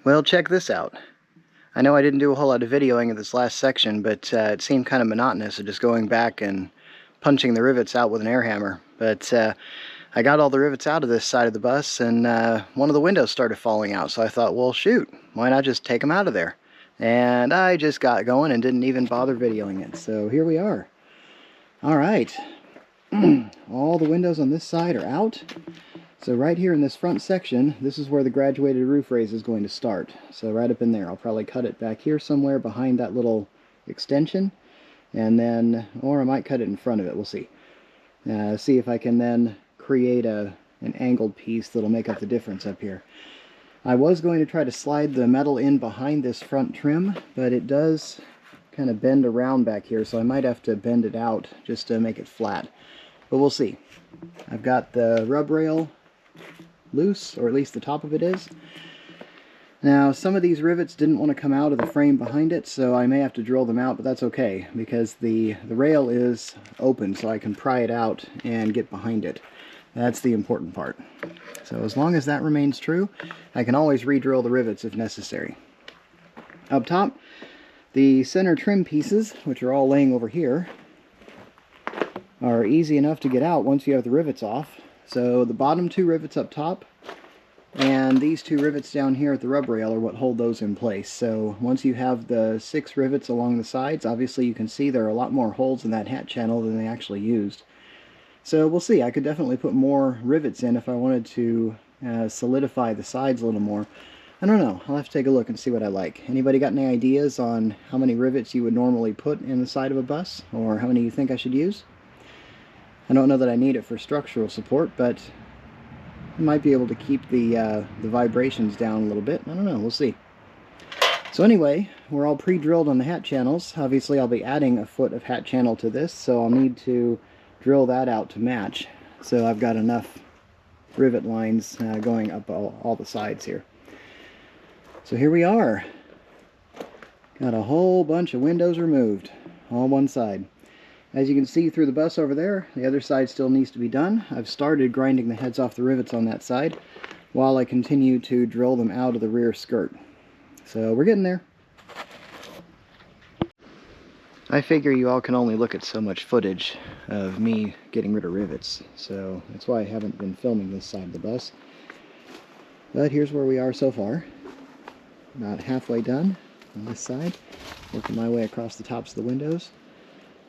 Well, check this out. I know I didn't do a whole lot of videoing of this last section, but it seemed kind of monotonous of just going back and punching the rivets out with an air hammer. But I got all the rivets out of this side of the bus, and one of the windows started falling out, so I thought, well, shoot, why not just take them out of there? And I just got going and didn't even bother videoing it, so here we are. All right, all the windows on this side are out. So right here in this front section, this is where the graduated roof raise is going to start. So right up in there, I'll probably cut it back here somewhere behind that little extension, and then, or I might cut it in front of it, we'll see. See if I can then create an angled piece that'll make up the difference up here. I was going to try to slide the metal in behind this front trim, but it does kind of bend around back here, so I might have to bend it out just to make it flat. But we'll see. I've got the rub rail loose, or at least the top of it is. Now, some of these rivets didn't want to come out of the frame behind it, so I may have to drill them out, but that's okay, because the rail is open, so I can pry it out and get behind it. That's the important part. So as long as that remains true, I can always re-drill the rivets if necessary. Up top, the center trim pieces, which are all laying over here, are easy enough to get out once you have the rivets off. So the bottom two rivets up top and these two rivets down here at the rub rail are what hold those in place. So once you have the 6 rivets along the sides, obviously you can see there are a lot more holes in that hat channel than they actually used. So we'll see. I could definitely put more rivets in if I wanted to solidify the sides a little more. I don't know. I'll have to take a look and see what I like. Anybody got any ideas on how many rivets you would normally put in the side of a bus, or how many you think I should use? I don't know that I need it for structural support, but I might be able to keep the vibrations down a little bit. I don't know. We'll see. So anyway, we're all pre-drilled on the hat channels. Obviously, I'll be adding a foot of hat channel to this, so I'll need to drill that out to match. So I've got enough rivet lines going up all the sides here. So here we are. Got a whole bunch of windows removed, all one side. As you can see through the bus over there, the other side still needs to be done. I've started grinding the heads off the rivets on that side while I continue to drill them out of the rear skirt. So we're getting there. I figure you all can only look at so much footage of me getting rid of rivets, so that's why I haven't been filming this side of the bus. But here's where we are so far. About halfway done on this side. Working my way across the tops of the windows.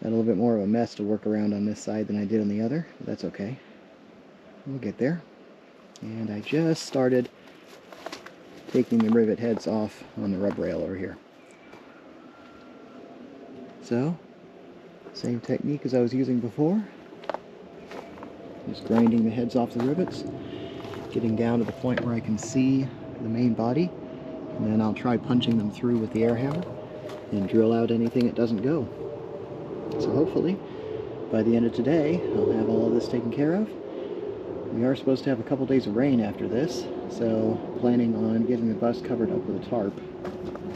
Got a little bit more of a mess to work around on this side than I did on the other, but that's okay. We'll get there. And I just started taking the rivet heads off on the rub rail over here. So, same technique as I was using before. Just grinding the heads off the rivets, getting down to the point where I can see the main body, and then I'll try punching them through with the air hammer and drill out anything that doesn't go. So hopefully, by the end of today, I'll have all of this taken care of. We are supposed to have a couple days of rain after this, so planning on getting the bus covered up with a tarp,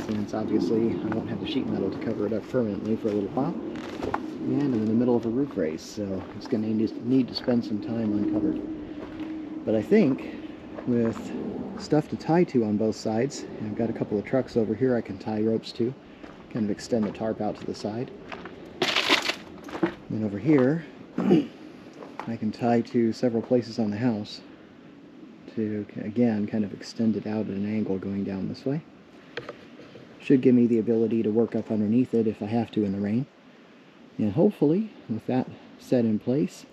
since obviously I won't have the sheet metal to cover it up permanently for a little while. And I'm in the middle of a roof race, so it's going to need to spend some time uncovered. But I think with stuff to tie to on both sides, I've got a couple of trucks over here I can tie ropes to, kind of extend the tarp out to the side. And over here, I can tie to several places on the house to, again, kind of extend it out at an angle going down this way. Should give me the ability to work up underneath it if I have to in the rain. And hopefully, with that set in place,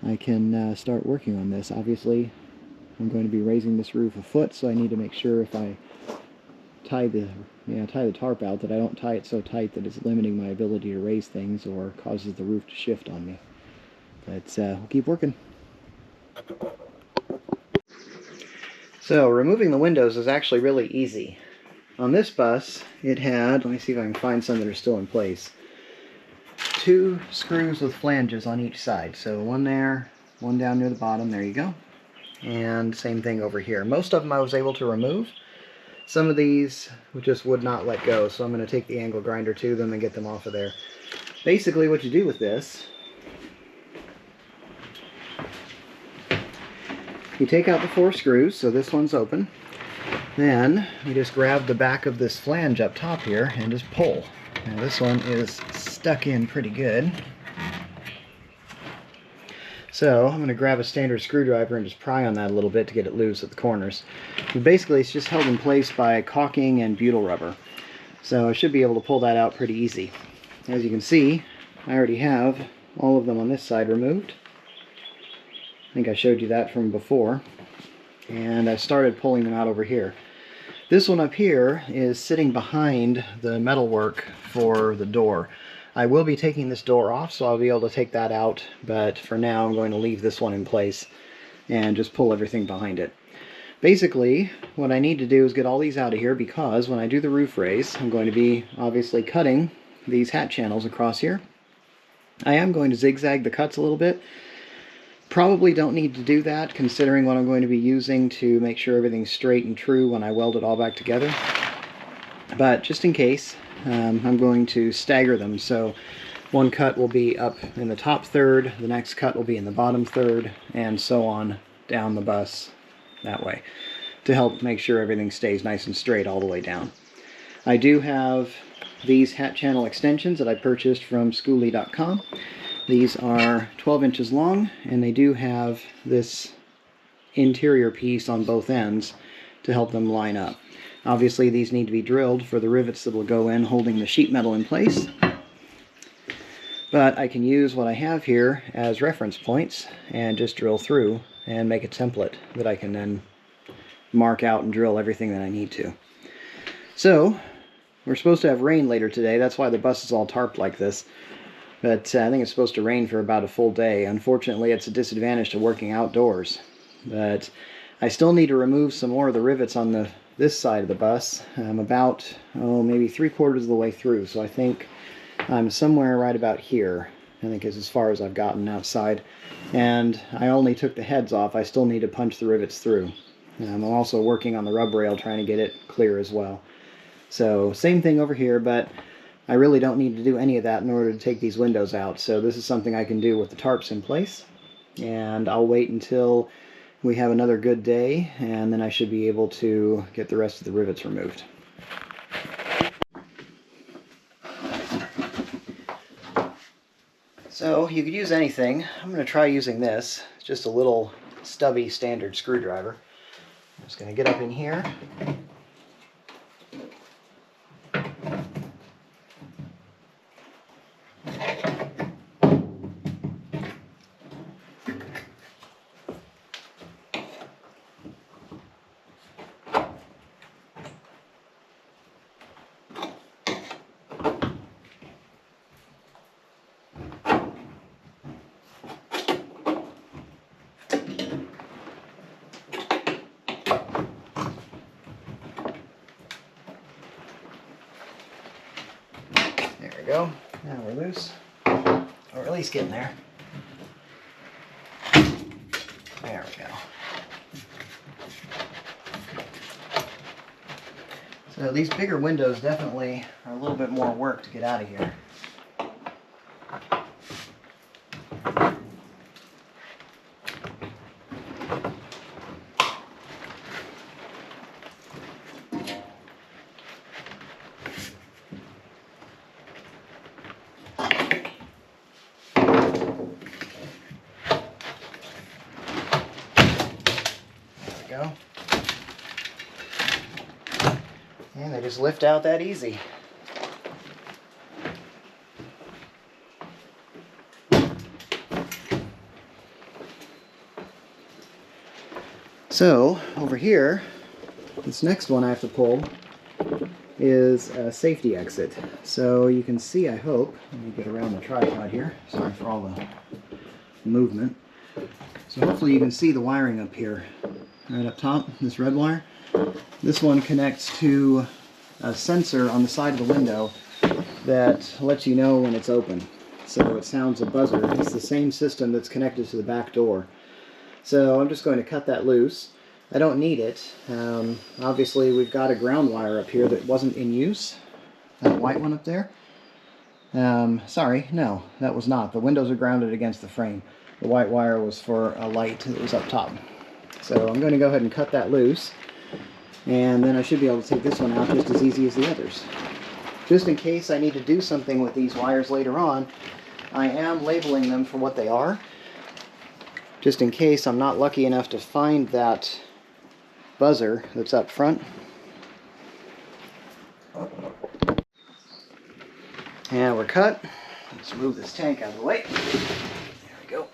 I can start working on this. Obviously, I'm going to be raising this roof a foot, so I need to make sure if I tie the tarp out that I don't tie it so tight that it's limiting my ability to raise things or causes the roof to shift on me. But we'll keep working. So removing the windows is actually really easy. On this bus, it had, let me see if I can find some that are still in place, 2 screws with flanges on each side. So one there, one down near the bottom, there you go. And same thing over here. Most of them I was able to remove. Some of these just would not let go, so I'm going to take the angle grinder to them and get them off of there. Basically what you do with this, you take out the 4 screws, so this one's open. Then we just grab the back of this flange up top here and just pull. Now this one is stuck in pretty good. So I'm going to grab a standard screwdriver and just pry on that a little bit to get it loose at the corners. But basically it's just held in place by caulking and butyl rubber. So I should be able to pull that out pretty easy. As you can see, I already have all of them on this side removed. I think I showed you that from before. And I started pulling them out over here. This one up here is sitting behind the metalwork for the door. I will be taking this door off, so I'll be able to take that out, but for now I'm going to leave this one in place and just pull everything behind it. Basically, what I need to do is get all these out of here, because when I do the roof raise, I'm going to be obviously cutting these hat channels across here. I am going to zigzag the cuts a little bit. Probably don't need to do that, considering what I'm going to be using to make sure everything's straight and true when I weld it all back together. But just in case, I'm going to stagger them. So one cut will be up in the top third, the next cut will be in the bottom third, and so on down the bus that way, to help make sure everything stays nice and straight all the way down. I do have these hat channel extensions that I purchased from Skoolie.com. These are 12 inches long, and they do have this interior piece on both ends to help them line up. Obviously these need to be drilled for the rivets that will go in holding the sheet metal in place. But I can use what I have here as reference points and just drill through and make a template that I can then mark out and drill everything that I need to. So, we're supposed to have rain later today. That's why the bus is all tarped like this. But I think it's supposed to rain for about a full day. Unfortunately, it's a disadvantage to working outdoors. But I still need to remove some more of the rivets on this side of the bus. I'm about, maybe 3/4 of the way through. So I think I'm somewhere right about here. I think is as far as I've gotten outside. And I only took the heads off. I still need to punch the rivets through. I'm also working on the rub rail, trying to get it clear as well. So same thing over here, but I really don't need to do any of that in order to take these windows out. So this is something I can do with the tarps in place. And I'll wait until we have another good day, and then I should be able to get the rest of the rivets removed. So you could use anything. I'm going to try using this. It's just a little stubby standard screwdriver. I'm just going to get up in here. There we go. Now we're loose. Or at least getting there. There we go. So these bigger windows definitely are a little bit more work to get out of here. Go. And they just lift out that easy. So over here, this next one I have to pull is a safety exit. So you can see, I hope, let me get around the tripod here. Sorry for all the movement. So hopefully you can see the wiring up here. Right up top, this red wire. This one connects to a sensor on the side of the window that lets you know when it's open. So it sounds a buzzer. It's the same system that's connected to the back door. So I'm just going to cut that loose. I don't need it. Obviously we've got a ground wire up here that wasn't in use. That white one up there. Sorry, no, that was not. The windows are grounded against the frame. The white wire was for a light that was up top. So I'm going to go ahead and cut that loose. And then I should be able to take this one out just as easy as the others. Just in case I need to do something with these wires later on, I am labeling them for what they are. Just in case I'm not lucky enough to find that buzzer that's up front. And we're cut. Let's move this tank out of the way. There we go.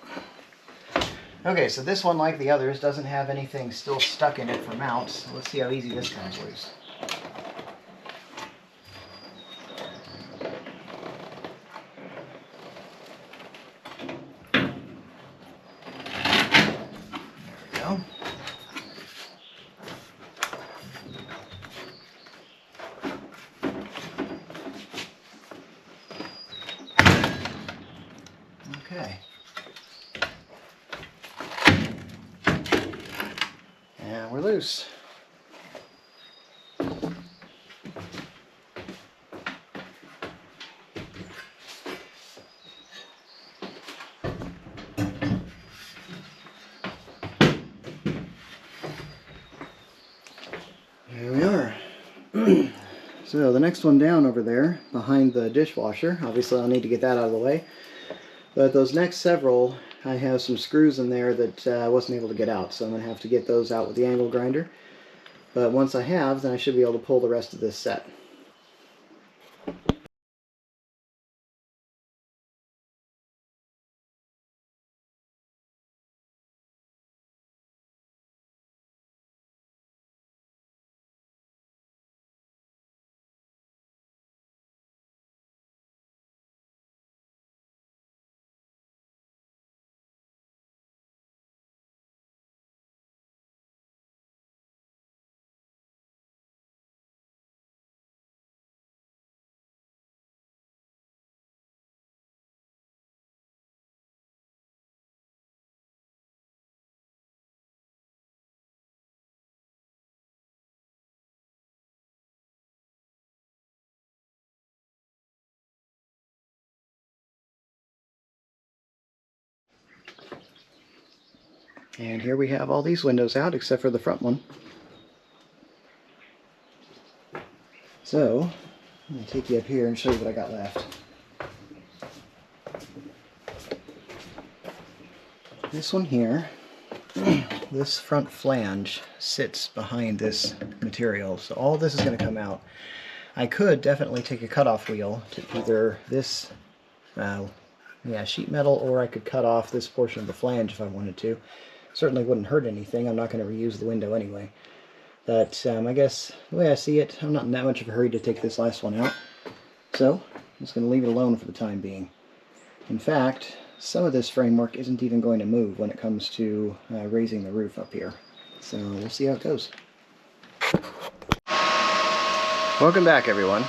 Okay, so this one, like the others, doesn't have anything still stuck in it for mounts. So let's see how easy this comes loose. There we go. Okay. And we're loose. Here we are. So the next one down over there, behind the dishwasher, obviously I'll need to get that out of the way. But those next several, I have some screws in there that I wasn't able to get out, so I'm going to have to get those out with the angle grinder. But once I have, then I should be able to pull the rest of this set. And here we have all these windows out except for the front one. So, I'm going to take you up here and show you what I got left. This one here, this front flange sits behind this material, so all this is going to come out. I could definitely take a cutoff wheel to either this sheet metal, or I could cut off this portion of the flange if I wanted to. Certainly wouldn't hurt anything. I'm not going to reuse the window anyway. But I guess the way I see it, I'm not in that much of a hurry to take this last one out. So I'm just going to leave it alone for the time being. In fact, some of this framework isn't even going to move when it comes to raising the roof up here. So we'll see how it goes. Welcome back, everyone.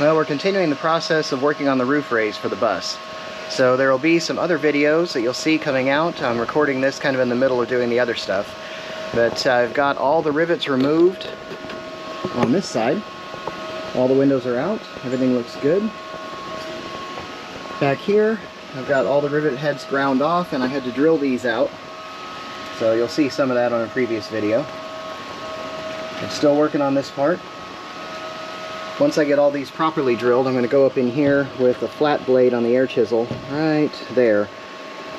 Well, we're continuing the process of working on the roof raise for the bus. So there will be some other videos that you'll see coming out. I'm recording this kind of in the middle of doing the other stuff. But I've got all the rivets removed on this side. All the windows are out. Everything looks good. Back here, I've got all the rivet heads ground off, and I had to drill these out. So you'll see some of that on a previous video. I'm still working on this part. Once I get all these properly drilled, I'm going to go up in here with a flat blade on the air chisel right there.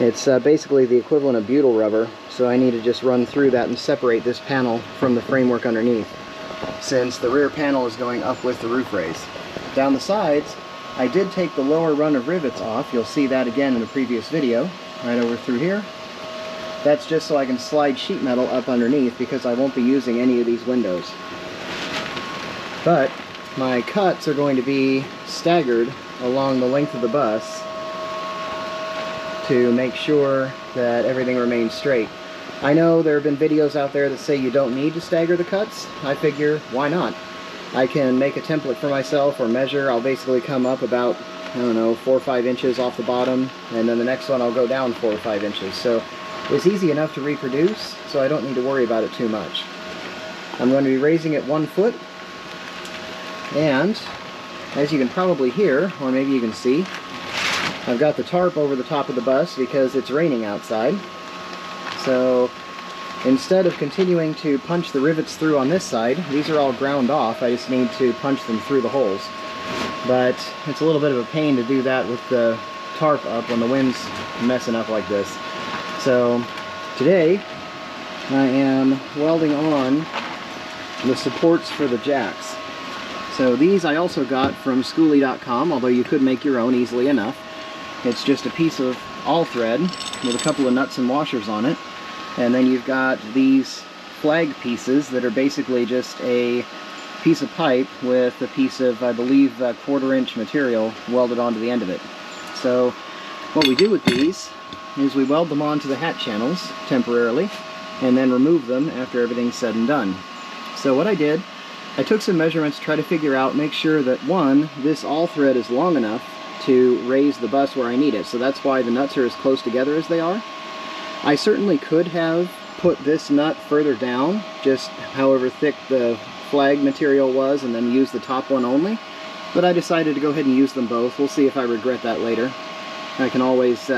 It's basically the equivalent of butyl rubber, so I need to just run through that and separate this panel from the framework underneath, since the rear panel is going up with the roof raise. Down the sides, I did take the lower run of rivets off. You'll see that again in the previous video, right over through here. That's just so I can slide sheet metal up underneath, because I won't be using any of these windows. But my cuts are going to be staggered along the length of the bus to make sure that everything remains straight. I know there have been videos out there that say you don't need to stagger the cuts. I figure, why not? I can make a template for myself or measure. I'll basically come up about, I don't know, 4 or 5 inches off the bottom, and then the next one I'll go down 4 or 5 inches. So it's easy enough to reproduce, so I don't need to worry about it too much. I'm going to be raising it 1 foot. And as you can probably hear, or maybe you can see, I've got the tarp over the top of the bus because it's raining outside. So instead of continuing to punch the rivets through on this side, these are all ground off. I just need to punch them through the holes. But it's a little bit of a pain to do that with the tarp up when the wind's messing up like this. So today I am welding on the supports for the jacks. So these I also got from Skoolie.com, although you could make your own easily enough. It's just a piece of all thread with a couple of nuts and washers on it. And then you've got these flag pieces that are basically just a piece of pipe with a piece of, I believe, 1/4 inch material welded onto the end of it. So what we do with these is we weld them onto the hat channels temporarily and then remove them after everything's said and done. So what I did, I took some measurements to try to figure out, make sure that one, this all thread is long enough to raise the bus where I need it. So that's why the nuts are as close together as they are. I certainly could have put this nut further down, just however thick the flag material was, and then use the top one only. But I decided to go ahead and use them both. We'll see if I regret that later. I can always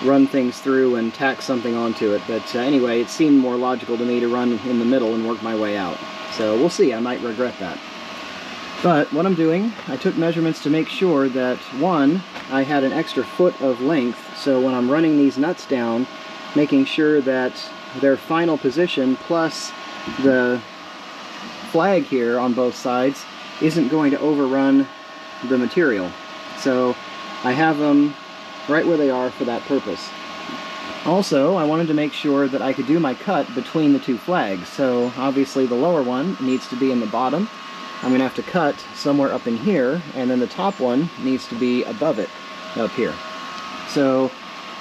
run things through and tack something onto it. But anyway, it seemed more logical to me to run in the middle and work my way out. So we'll see, I might regret that. But what I'm doing, I took measurements to make sure that, one, I had an extra foot of length, so when I'm running these nuts down, making sure that their final position plus the flag here on both sides isn't going to overrun the material. So I have them right where they are for that purpose. Also, I wanted to make sure that I could do my cut between the two flags. So obviously the lower one needs to be in the bottom. I'm going to have to cut somewhere up in here, and then the top one needs to be above it, up here. So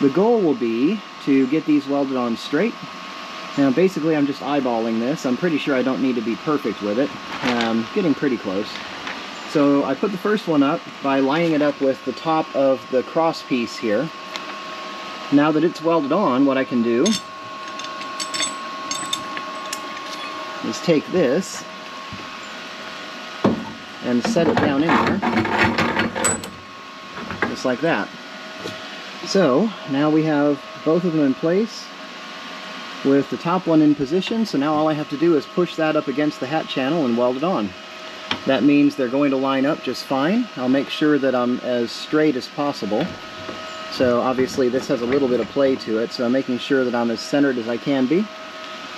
the goal will be to get these welded on straight. Now basically I'm just eyeballing this. I'm pretty sure I don't need to be perfect with it. Getting pretty close. So I put the first one up by lining it up with the top of the cross piece here. Now that it's welded on, what I can do is take this and set it down in there, just like that. So now we have both of them in place with the top one in position, so now all I have to do is push that up against the hat channel and weld it on. That means they're going to line up just fine. I'll make sure that I'm as straight as possible. So obviously this has a little bit of play to it, so I'm making sure that I'm as centered as I can be.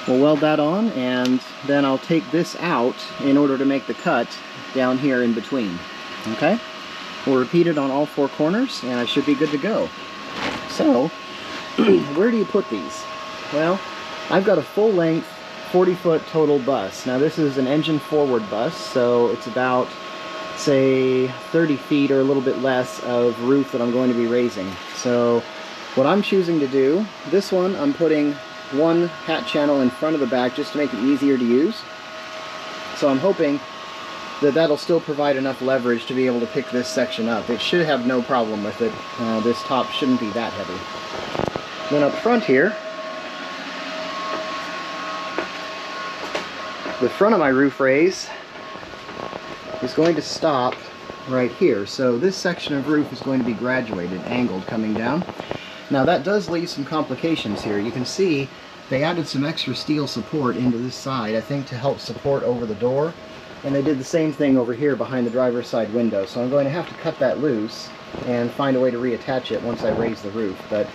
We'll weld that on, and then I'll take this out in order to make the cut down here in between. Okay? We'll repeat it on all four corners, and I should be good to go. So, where do you put these? Well, I've got a full-length 40-foot total bus. Now this is an engine forward bus, so it's about, say, 30 feet or a little bit less of roof that I'm going to be raising. So what I'm choosing to do, this one I'm putting one hat channel in front of the back just to make it easier to use. So I'm hoping that that'll still provide enough leverage to be able to pick this section up. It should have no problem with it. This top shouldn't be that heavy. Then up front here, the front of my roof raise is going to stop right here. So this section of roof is going to be graduated, angled coming down. Now that does leave some complications here. You can see they added some extra steel support into this side, I think to help support over the door. And they did the same thing over here behind the driver's side window. So I'm going to have to cut that loose and find a way to reattach it once I raise the roof. But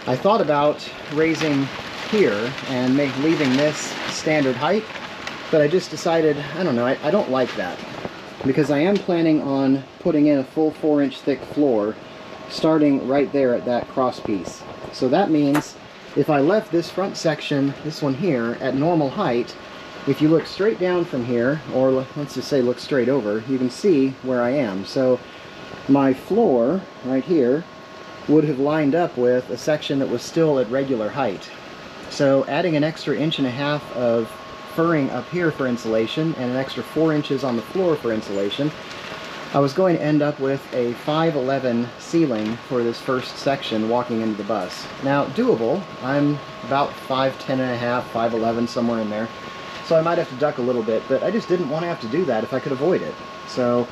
I thought about raising here and leaving this standard height, but I just decided, I don't know, I don't like that. Because I am planning on putting in a full 4-inch thick floor starting right there at that cross piece. So that means if I left this front section, this one here, at normal height, if you look straight down from here, or let's just say look straight over, you can see where I am. So my floor right here would have lined up with a section that was still at regular height. So adding an extra 1.5 inches of furring up here for insulation and an extra 4 inches on the floor for insulation, I was going to end up with a 5'11" ceiling for this first section walking into the bus. Now, doable. I'm about 5'10½", 5'11", somewhere in there. So I might have to duck a little bit, but I just didn't want to have to do that if I could avoid it. So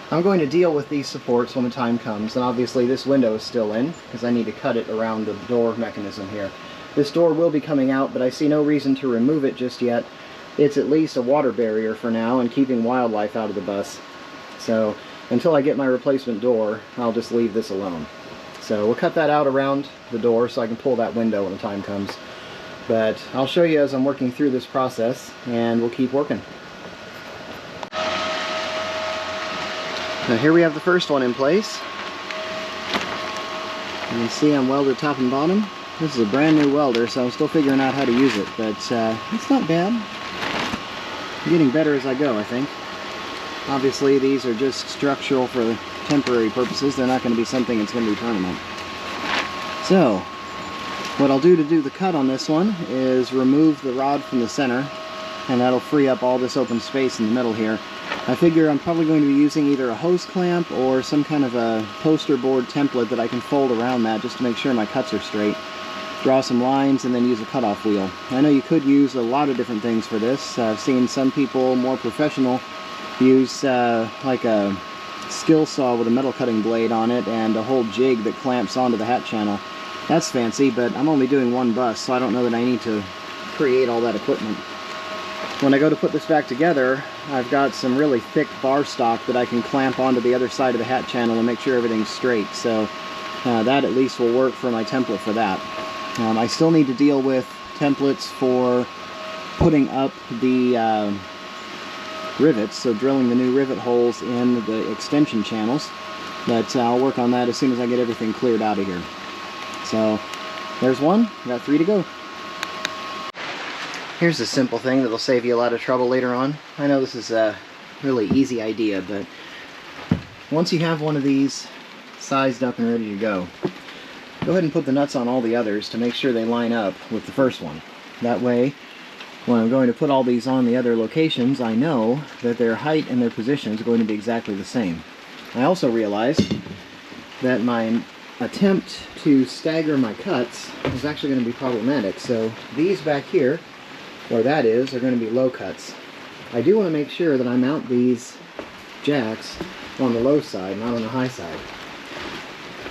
I'm going to deal with these supports when the time comes, and obviously this window is still in because I need to cut it around the door mechanism here. This door will be coming out, but I see no reason to remove it just yet. It's at least a water barrier for now and keeping wildlife out of the bus. So until I get my replacement door, I'll just leave this alone. So we'll cut that out around the door so I can pull that window when the time comes. But I'll show you as I'm working through this process, and we'll keep working. Now here we have the first one in place. You can see I'm welded top and bottom. This is a brand new welder, so I'm still figuring out how to use it, but it's not bad. I'm getting better as I go, I think. Obviously these are just structural for temporary purposes. They're not going to be something that's going to be permanent. So what I'll do to do the cut on this one is remove the rod from the center, and that'll free up all this open space in the middle here. I figure I'm probably going to be using either a hose clamp or some kind of a poster board template that I can fold around that just to make sure my cuts are straight. Draw some lines and then use a cutoff wheel. I know you could use a lot of different things for this. I've seen some people, more professional, use like a skill saw with a metal cutting blade on it and a whole jig that clamps onto the hat channel. That's fancy, but I'm only doing one bus, so I don't know that I need to create all that equipment. When I go to put this back together, I've got some really thick bar stock that I can clamp onto the other side of the hat channel and make sure everything's straight. So that at least will work for my template for that. I still need to deal with templates for putting up the rivets, so drilling the new rivet holes in the extension channels. But I'll work on that as soon as I get everything cleared out of here. So there's one, got 3 to go. Here's a simple thing that'll save you a lot of trouble later on. I know this is a really easy idea, but once you have one of these sized up and ready to go ahead and put the nuts on all the others to make sure they line up with the first one. That way, when I'm going to put all these on the other locations, I know that their height and their position is going to be exactly the same. I also realized that my attempt to stagger my cuts is actually going to be problematic. So these back here, where that is, are going to be low cuts. I do want to make sure that I mount these jacks on the low side, not on the high side.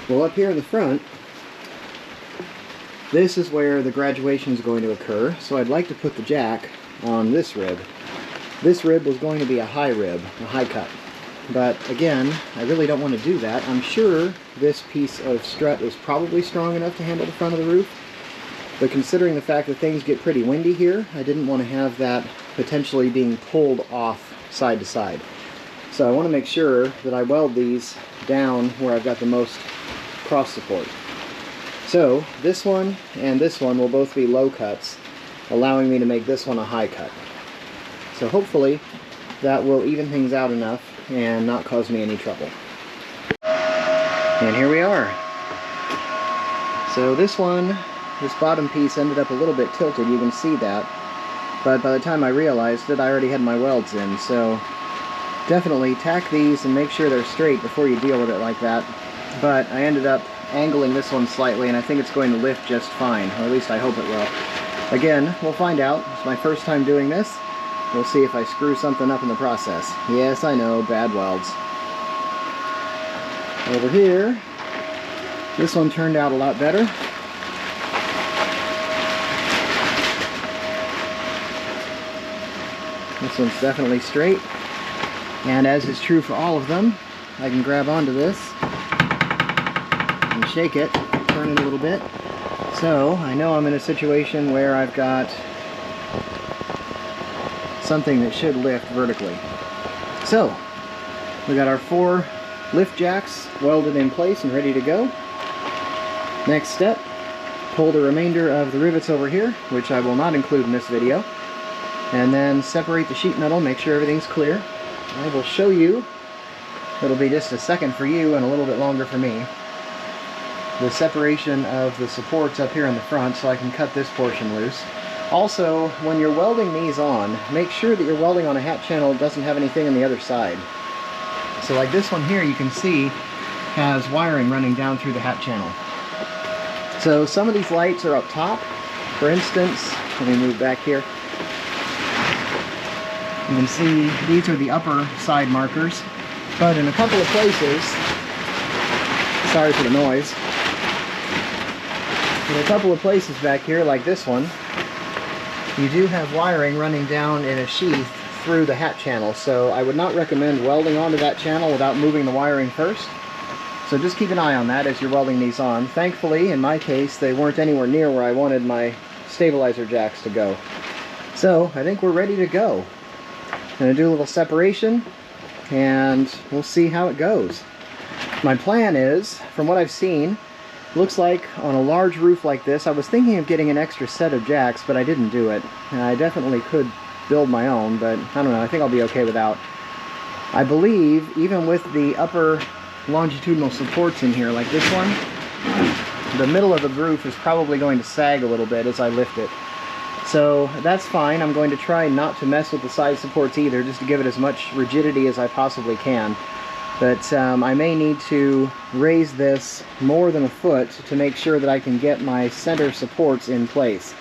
Well, up here in the front, this is where the graduation is going to occur, so I'd like to put the jack on this rib. This rib was going to be a high rib, a high cut. But again, I really don't want to do that. I'm sure this piece of strut is probably strong enough to handle the front of the roof. But considering the fact that things get pretty windy here, I didn't want to have that potentially being pulled off side to side. So I want to make sure that I weld these down where I've got the most cross support. So this one and this one will both be low cuts, allowing me to make this one a high cut. So hopefully that will even things out enough and not cause me any trouble. And here we are. So this one, this bottom piece ended up a little bit tilted, you can see that. But by the time I realized it, I already had my welds in. So definitely tack these and make sure they're straight before you deal with it like that. But I ended up angling this one slightly, and I think it's going to lift just fine, or at least I hope it will. Again, we'll find out. It's my first time doing this. We'll see if I screw something up in the process. Yes, I know, bad welds. Over here, this one turned out a lot better. This one's definitely straight, and as is true for all of them, I can grab onto this and shake it, turn it a little bit. So I know I'm in a situation where I've got something that should lift vertically. So we got our 4 lift jacks welded in place and ready to go. Next step, pull the remainder of the rivets over here, which I will not include in this video, and then separate the sheet metal, make sure everything's clear. I will show you, it'll be just a second for you and a little bit longer for me, the separation of the supports up here in the front so I can cut this portion loose. Also, when you're welding these on, make sure that you're welding on a hat channel that doesn't have anything on the other side. So like this one here, you can see has wiring running down through the hat channel. So some of these lights are up top. For instance, let me move back here. You can see these are the upper side markers, but in a couple of places, sorry for the noise, In a couple of places back here, like this one, you do have wiring running down in a sheath through the hat channel, so I would not recommend welding onto that channel without moving the wiring first. So just keep an eye on that as you're welding these on. Thankfully, in my case, they weren't anywhere near where I wanted my stabilizer jacks to go. So I think we're ready to go. I'm going to do a little separation and we'll see how it goes. My plan is, from what I've seen, looks like on a large roof like this, I was thinking of getting an extra set of jacks, but I didn't do it. I definitely could build my own, but I don't know, I think I'll be okay without. I believe, even with the upper longitudinal supports in here, like this one, the middle of the roof is probably going to sag a little bit as I lift it. So that's fine. I'm going to try not to mess with the side supports either, just to give it as much rigidity as I possibly can. But I may need to raise this more than a foot to make sure that I can get my center supports in place.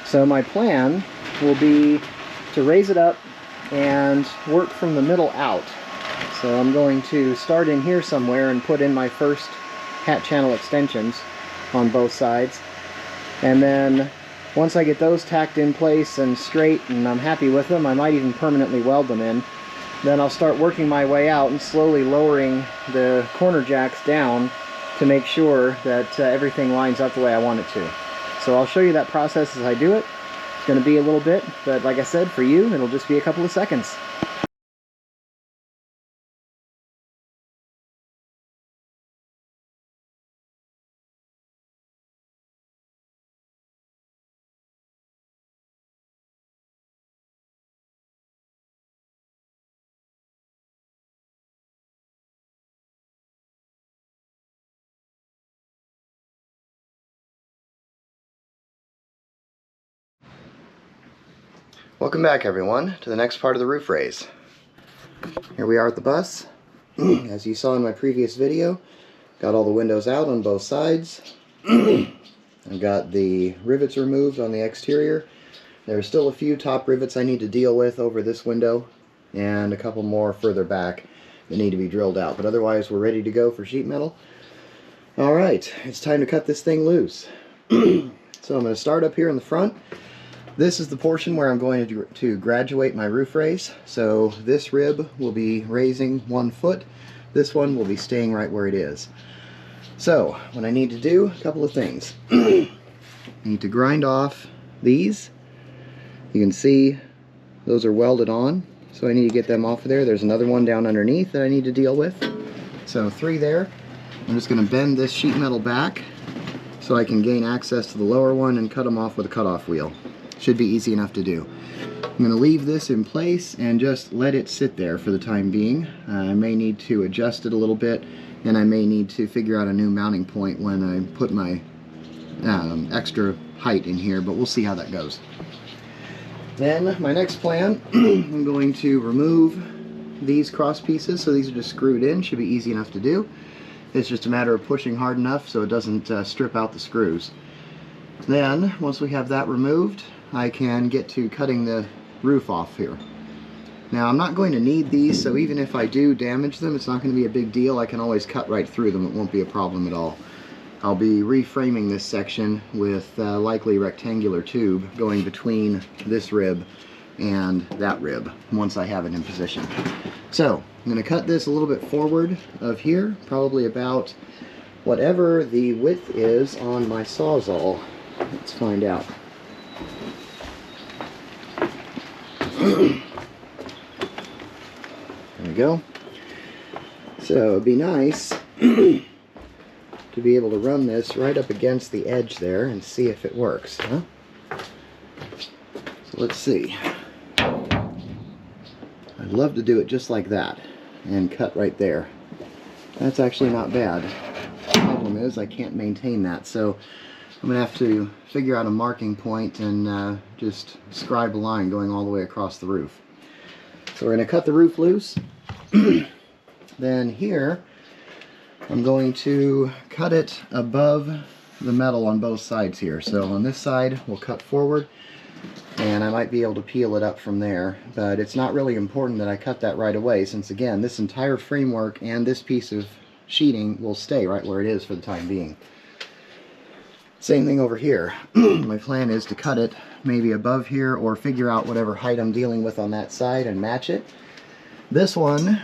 So my plan will be to raise it up and work from the middle out. So I'm going to start in here somewhere and put in my first hat channel extensions on both sides. And then once I get those tacked in place and straight and I'm happy with them, I might even permanently weld them in. Then I'll start working my way out and slowly lowering the corner jacks down to make sure that everything lines up the way I want it to. So I'll show you that process as I do it. It's going to be a little bit, but like I said, for you, it'll just be a couple of seconds. Welcome back, everyone, to the next part of the roof raise. Here we are at the bus. As you saw in my previous video, got all the windows out on both sides. I've got the rivets removed on the exterior. There's still a few top rivets I need to deal with over this window, and a couple more further back that need to be drilled out. But otherwise, we're ready to go for sheet metal. Alright, it's time to cut this thing loose. So I'm going to start up here in the front. This is the portion where I'm going to graduate my roof raise. So this rib will be raising 1 foot. This one will be staying right where it is. So what I need to do, a couple of things. I need to grind off these. You can see those are welded on, so I need to get them off of there. There's another one down underneath that I need to deal with. So 3 there. I'm just going to bend this sheet metal back so I can gain access to the lower one and cut them off with a cutoff wheel. Should be easy enough to do. I'm going to leave this in place and just let it sit there for the time being. I may need to adjust it a little bit, and I may need to figure out a new mounting point when I put my extra height in here, but we'll see how that goes. Then my next plan, I'm going to remove these cross pieces. So these are just screwed in, should be easy enough to do. It's just a matter of pushing hard enough so it doesn't strip out the screws. Then, once we have that removed, I can get to cutting the roof off here. Now, I'm not going to need these, so even if I do damage them, it's not going to be a big deal. I can always cut right through them. It won't be a problem at all. I'll be reframing this section with likely rectangular tube going between this rib and that rib once I have it in position. So, I'm going to cut this a little bit forward of here, probably about whatever the width is on my Sawzall. Let's find out. There we go. So it'd be nice to be able to run this right up against the edge there and see if it works, huh? So let's see. I'd love to do it just like that and cut right there. That's actually not bad. The problem is I can't maintain that, so I'm going to have to figure out a marking point and just scribe a line going all the way across the roof. So we're going to cut the roof loose. Then here, I'm going to cut it above the metal on both sides here. So on this side, we'll cut forward, and I might be able to peel it up from there. But it's not really important that I cut that right away, since again, this entire framework and this piece of sheeting will stay right where it is for the time being. Same thing over here. My plan is to cut it maybe above here or figure out whatever height I'm dealing with on that side and match it. This one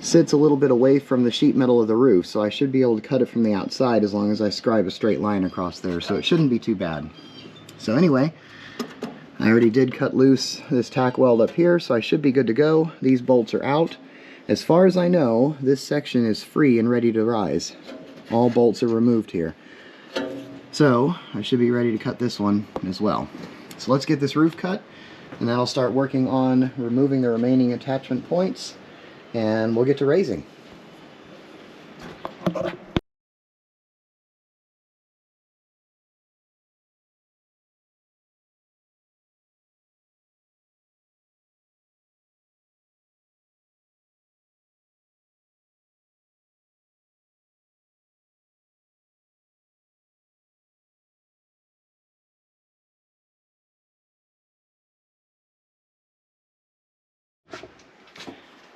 sits a little bit away from the sheet metal of the roof, so I should be able to cut it from the outside as long as I scribe a straight line across there, so it shouldn't be too bad. So anyway, I already did cut loose this tack weld up here, so I should be good to go. These bolts are out. As far as I know, this section is free and ready to rise. All bolts are removed here. So I should be ready to cut this one as well. So let's get this roof cut, and then I'll start working on removing the remaining attachment points, and we'll get to raising.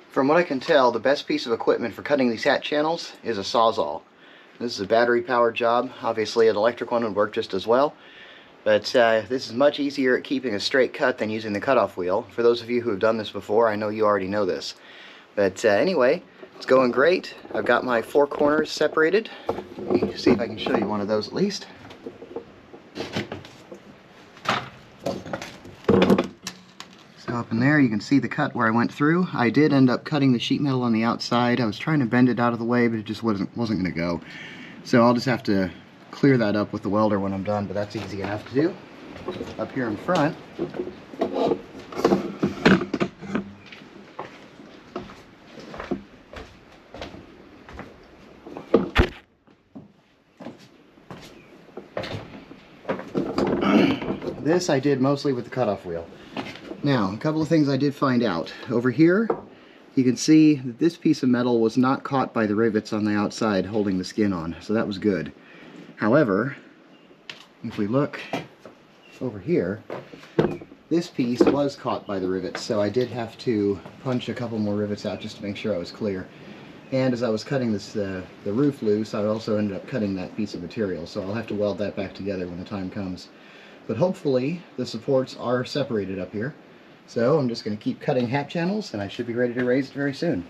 From what I can tell, the best piece of equipment for cutting these hat channels is a Sawzall. This is a battery-powered job. Obviously an electric one would work just as well, but this is much easier at keeping a straight cut than using the cutoff wheel. For those of you who have done this before, I know you already know this. But anyway, it's going great. I've got my 4 corners separated. Let me see if I can show you one of those at least. Up in there you can see the cut where I went through. I did end up cutting the sheet metal on the outside. I was trying to bend it out of the way, but it just wasn't going to go. So I'll just have to clear that up with the welder when I'm done, but that's easy enough to do. Up here in front, this I did mostly with the cutoff wheel. Now, a couple of things I did find out. Over here, you can see that this piece of metal was not caught by the rivets on the outside holding the skin on, so that was good. However, if we look over here, this piece was caught by the rivets, so I did have to punch a couple more rivets out just to make sure I was clear. And as I was cutting this the roof loose, I also ended up cutting that piece of material, so I'll have to weld that back together when the time comes. But hopefully the supports are separated up here. So I'm just going to keep cutting hat channels, and I should be ready to raise it very soon.